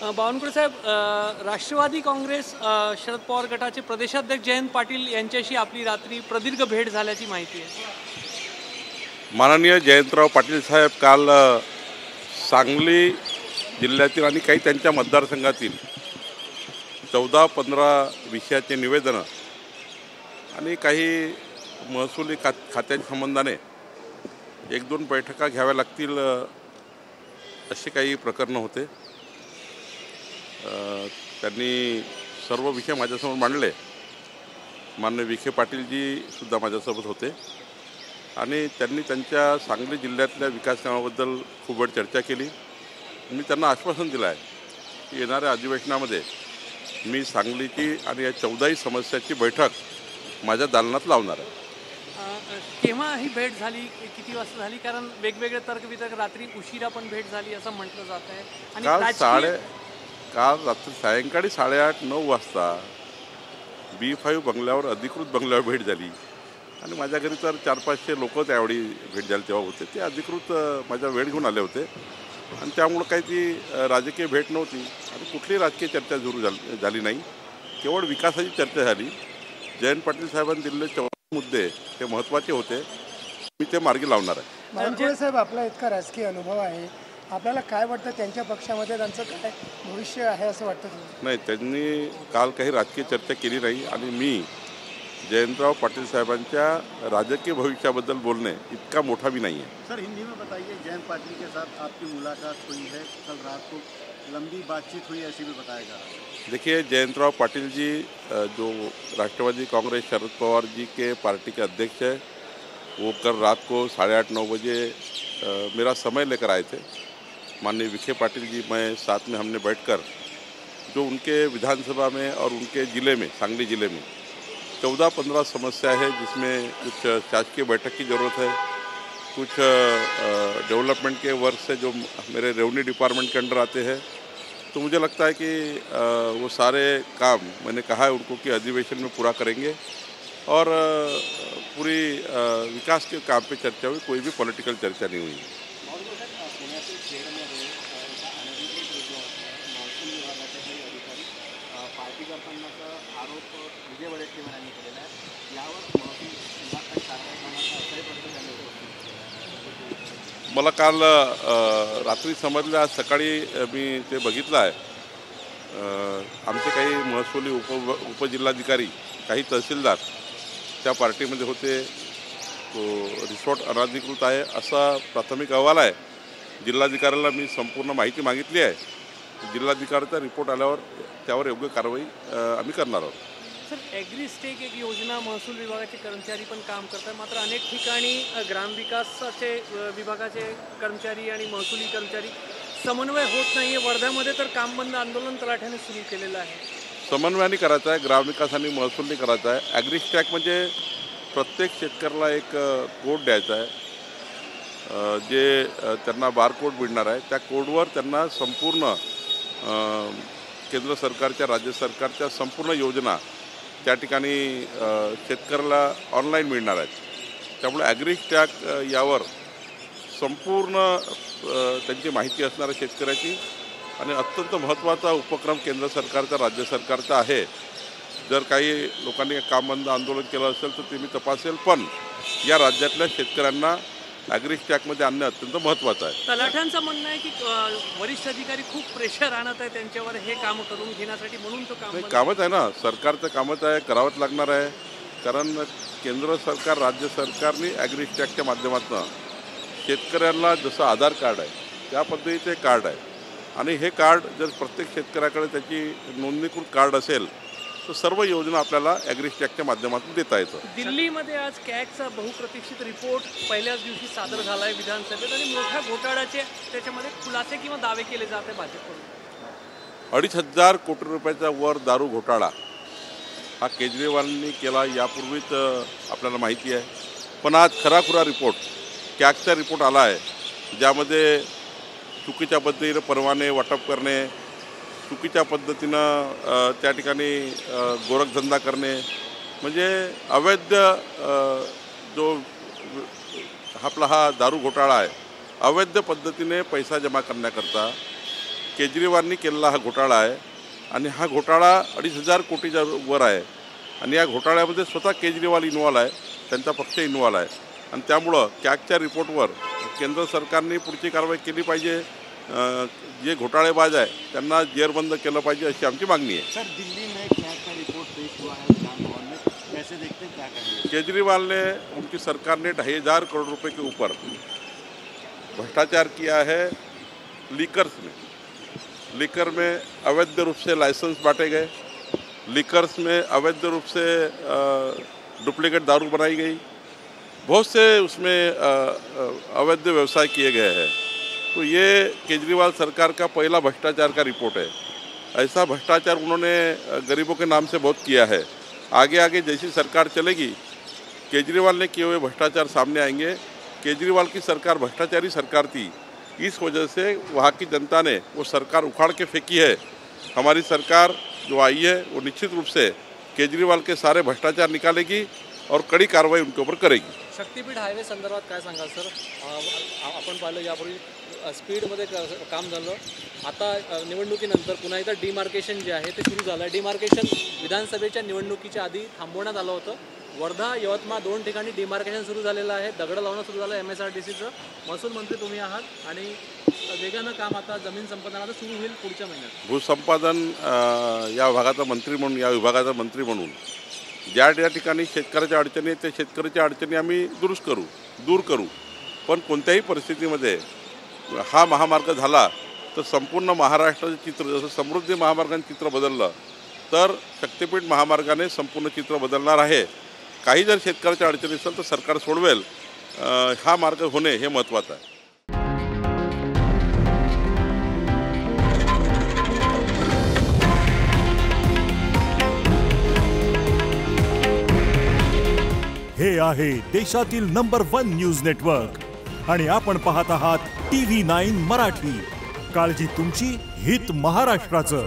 बावनकुळे साहेब, राष्ट्रवादी काँग्रेस शरद पवार गटाचे प्रदेशाध्यक्ष जयंत पाटील यांच्याशी आपली रात्री प्रदीर्घ भेट झाल्याची माहिती आहे. माननीय जयंतराव पाटील साहेब काल सांगली जिल्ह्यातील आणि काही त्यांच्या मतदारसंघातील 14-15 विषयाचे निवेदनं आणि काही महसुली खात्याच्या संबंधाने 1-2 बैठका घ्याव्या लागतील असे काही प्रकरणं होते. त्यांनी सर्व विषय माझ्यासमोर मांडले. माननीय विखे पाटीलजीसुद्धा माझ्यासोबत होते आणि त्यांनी त्यांच्या सांगली जिल्ह्यातल्या विकास कामाबद्दल खूप वेळ चर्चा केली. मी त्यांना आश्वासन दिलं आहे की येणाऱ्या अधिवेशनामध्ये मी सांगलीची आणि या 14ही समस्याची बैठक माझ्या दालनात लावणार आहे. केव्हा ही भेट झाली, किती वाजता झाली? कारण वेगवेगळे तर्कवितर्क रात्री उशिरा पण भेट झाली असं म्हटलं जात आहे. आणि काल रात्री सायंकाळी 8:30-9 वाजता B5 बंगल्यावर, अधिकृत बंगल्यावर भेट झाली आणि माझ्या घरी तर 400-500 लोक त्यावेळी भेट झाली तेव्हा होते. ते अधिकृत माझ्या वेळ घेऊन आले होते आणि त्यामुळं काही ती राजकीय भेट नव्हती आणि कुठलीही राजकीय चर्चा सुरू झाली नाही. केवळ विकासाची चर्चा झाली. जयंत पाटील साहेबांनी दिलेले 14 मुद्दे ते महत्त्वाचे होते. मी ते मार्गी लावणार आहे. बावनकुळे साहेब, आपला इतका राजकीय अनुभव आहे, आपल्याला काय वाटतं त्यांच्या पक्षामध्ये त्यांचं काय भविष्य आहे असं वाटतं तुम्हाला? नाही, त्यांनी काल काही राजकीय चर्चा केली नाही आणि मी जयंतराव पाटिल साहेबांच्या राजकीय भविष्याबद्दल बोलणे इतना मोटा भी नहीं है. सर, हिंदी में बताइए, जयंत पाटिल के साथ आपकी मुलाकात हुई है, कल रात को लंबी बातचीत हुई ऐसी भी बताया जा रहा है. देखिए, जयंतराव पाटिल जी जो राष्ट्रवादी कांग्रेस शरद पवार जी के पार्टी के अध्यक्ष हैं, वो कल रात को 8:30-9 बजे मेरा समय लेकर आए थे. माननीय विखे पाटिल जी, मैं साथ में हमने बैठकर जो उनके विधानसभा में और उनके ज़िले में, सांगली ज़िले में 14-15 समस्या है, जिसमें कुछ शासकीय बैठक की ज़रूरत है, कुछ डेवलपमेंट के वर्क से जो मेरे रेवेन्यू डिपार्टमेंट के अंडर आते हैं, तो मुझे लगता है कि वो सारे काम मैंने कहा है उनको कि अधिवेशन में पूरा करेंगे और पूरी विकास के काम पे चर्चा हुई. कोई भी पॉलिटिकल चर्चा नहीं हुई. मला काल रात्री समजलं, आज सकाळी मी ते बघितलं आहे. आमचे काही महसुली उपजिल्हाधिकारी, काही तहसीलदार त्या पार्टीमध्ये होते. तो रिसॉर्ट अनधिकृत आहे असा प्राथमिक अहवाल आहे. जिल्हाधिकाऱ्याला मी संपूर्ण माहिती मागितली आहे. जिल्हाधिकाऱ्याचा रिपोर्ट आल्यावर त्यावर योग्य कारवाई आम्ही करणार आहोत. सर, ॲग्रीस्टेक एक योजना महसूल विभागाचे कर्मचारी पण काम करतात, मात्र अनेक ठिकाणी ग्रामविकासाचे विभागाचे कर्मचारी आणि महसुली कर्मचारी समन्वय होत नाही आहे. वर्ध्यामध्ये तर कामबंद आंदोलन तलाठ्याने सुरू केलेलं आहे. समन्वयाने करायचं आहे, ग्रामविकास आणि महसूलने करायचं आहे. ॲग्रीस्टॅक म्हणजे प्रत्येक शेतकऱ्याला एक कोड द्यायचा आहे, जे त्यांना बारकोड मिळणार आहे. त्या कोडवर त्यांना संपूर्ण केंद्र सरकारच्या, राज्य सरकारच्या संपूर्ण योजना त्या ठिकाणी शेतकऱ्याला ऑनलाईन मिळणार आहेत. त्यामुळे ॲग्रीस्टॅक यावर संपूर्ण त्यांची माहिती असणाऱ्या शेतकऱ्याची आणि अत्यंत महत्त्वाचा उपक्रम केंद्र सरकारचा, राज्य सरकारचा आहे. जर काही लोकांनी कामबंद आंदोलन केलं असेल तर ते मी तपासेल, पण या राज्यातल्या शेतकऱ्यांना ॲग्रीस्टॅकमध्ये आणणं अत्यंत महत्त्वाचं आहे. तलाठ्यांचं म्हणणं आहे की वरिष्ठ अधिकारी खूप प्रेशर आणत आहे त्यांच्यावर हे काम करून घेण्यासाठी, म्हणून तो कामच आहे ना, सरकारचं कामच आहे, करावंच लागणार आहे. कारण केंद्र सरकार, राज्य सरकारने ॲग्रीस्टॅकच्या माध्यमातून शेतकऱ्यांना जसं आधार कार्ड आहे त्या पद्धतीचे कार्ड आहे आणि हे कार्ड जर प्रत्येक शेतकऱ्याकडे त्याची नोंदणीकृत कार्ड असेल तर सर्व योजना आपल्याला ॲग्रीस्टॅकच्या माध्यमातून देता येतं. दिल्लीमध्ये आज कॅगचा बहुप्रतीक्षित रिपोर्ट पहिल्याच दिवशी सादर झाला आहे विधानसभेत आणि मोठ्या घोटाळ्याचे त्याच्यामध्ये खुलासे किंवा दावे केले जात आहे भाजपकडून. 2,500 कोटी रुपयाचा वर दारू घोटाळा हा केजरीवालांनी केला यापूर्वीच आपल्याला माहिती आहे. पण आज खराखुरा रिपोर्ट, कॅगचा रिपोर्ट आला आहे, ज्यामध्ये चुकीच्या पद्धतीने परवाने वाटप करणे, चुकीच्या पद्धतीनं त्या ठिकाणी गोरखधंदा करणे, म्हणजे अवैध जो आपला हा दारू घोटाळा आहे, अवैध पद्धतीने पैसा जमा करण्याकरता केजरीवालनी केलेला हा घोटाळा आहे आणि हा घोटाळा 2,500 कोटीच्या वर आहे आणि या घोटाळ्यामध्ये स्वतः केजरीवाल इन्व्हॉल्व आहे, त्यांचा पक्ष इन्व्हॉल्व आहे आणि त्यामुळं कॅगच्या रिपोर्टवर केंद्र सरकारने पुढची कारवाई केली पाहिजे. जे घोटाळेबाज आहे त्यांना जेरबंद केलं पाहिजे अशी आमची मागणी आहे. सर, दिल्ली में कैग का रिपोर्ट पेश हुआ है विधान भवन में, कैसे देखते हैं, क्या कहेंगे? केजरीवाल ने, उनकी सरकार ने 2,500 करोड़ रुपए के ऊपर भ्रष्टाचार किया है लीकर में अवैध रूप से लाइसेंस बांटे गए, लीकर्स में अवैध रूप से डुप्लीकेट दारू बनाई गई, बहुत से उसमें अवैध व्यवसाय किए गए हैं. तो ये केजरीवाल सरकार का पहला भ्रष्टाचार का रिपोर्ट है. ऐसा भ्रष्टाचार उन्होंने गरीबों के नाम से बहुत किया है. आगे आगे जैसी सरकार चलेगी, केजरीवाल ने किए हुए भ्रष्टाचार सामने आएंगे. केजरीवाल की सरकार भ्रष्टाचारी सरकार थी, इस वजह से वहाँ की जनता ने वो सरकार उखाड़ के फेंकी है. हमारी सरकार जो आई है वो निश्चित रूप से केजरीवाल के सारे भ्रष्टाचार निकालेगी और कड़ी कार्रवाई उनके ऊपर करेगी. शक्तीपीठ हायवे संदर्भात काय सांगाल सर? आपण पाहिलं यापूर्वी स्पीडमध्ये काम झालं, आता निवडणुकीनंतर पुन्हा एकदा डिमार्केशन जे आहे ते सुरू झालं आहे. डिमार्केशन विधानसभेच्या निवडणुकीच्या आधी थांबवण्यात आलं होतं. वर्धा यवतमाळ 2 ठिकाणी डिमार्केशन सुरू झालेलं आहे, दगड लावणं सुरू झालं MSRTCचं. महसूल मंत्री तुम्ही आहात आणि वेगानं काम आता जमीन संपादनाचं सुरू होईल पुढच्या महिन्यात. भूसंपादन या भागाचा मंत्री म्हणून, या विभागाचा मंत्री म्हणून ज्या ठिकाणी शेतकऱ्याच्या अडचणी आहेत त्या शेतकऱ्याच्या अडचणी आम्ही दूर करू. पण कोणत्याही परिस्थितीमध्ये हा महामार्ग झाला तर संपूर्ण महाराष्ट्राचं चित्र, जसं समृद्धी महामार्गाने चित्र बदललं तर शक्तीपीठ महामार्गाने संपूर्ण चित्र बदलणार आहे. काही जर शेतकऱ्याच्या अडचणी असेल तर सरकार सोडवेल. हा मार्ग होणे हे महत्त्वाचं आहे. हे आहे देशातील नंबर 1 न्यूज नेटवर्क आणि आपण पाहत आहात TV9 मराठी. काळजी तुमची, हित महाराष्ट्राचं.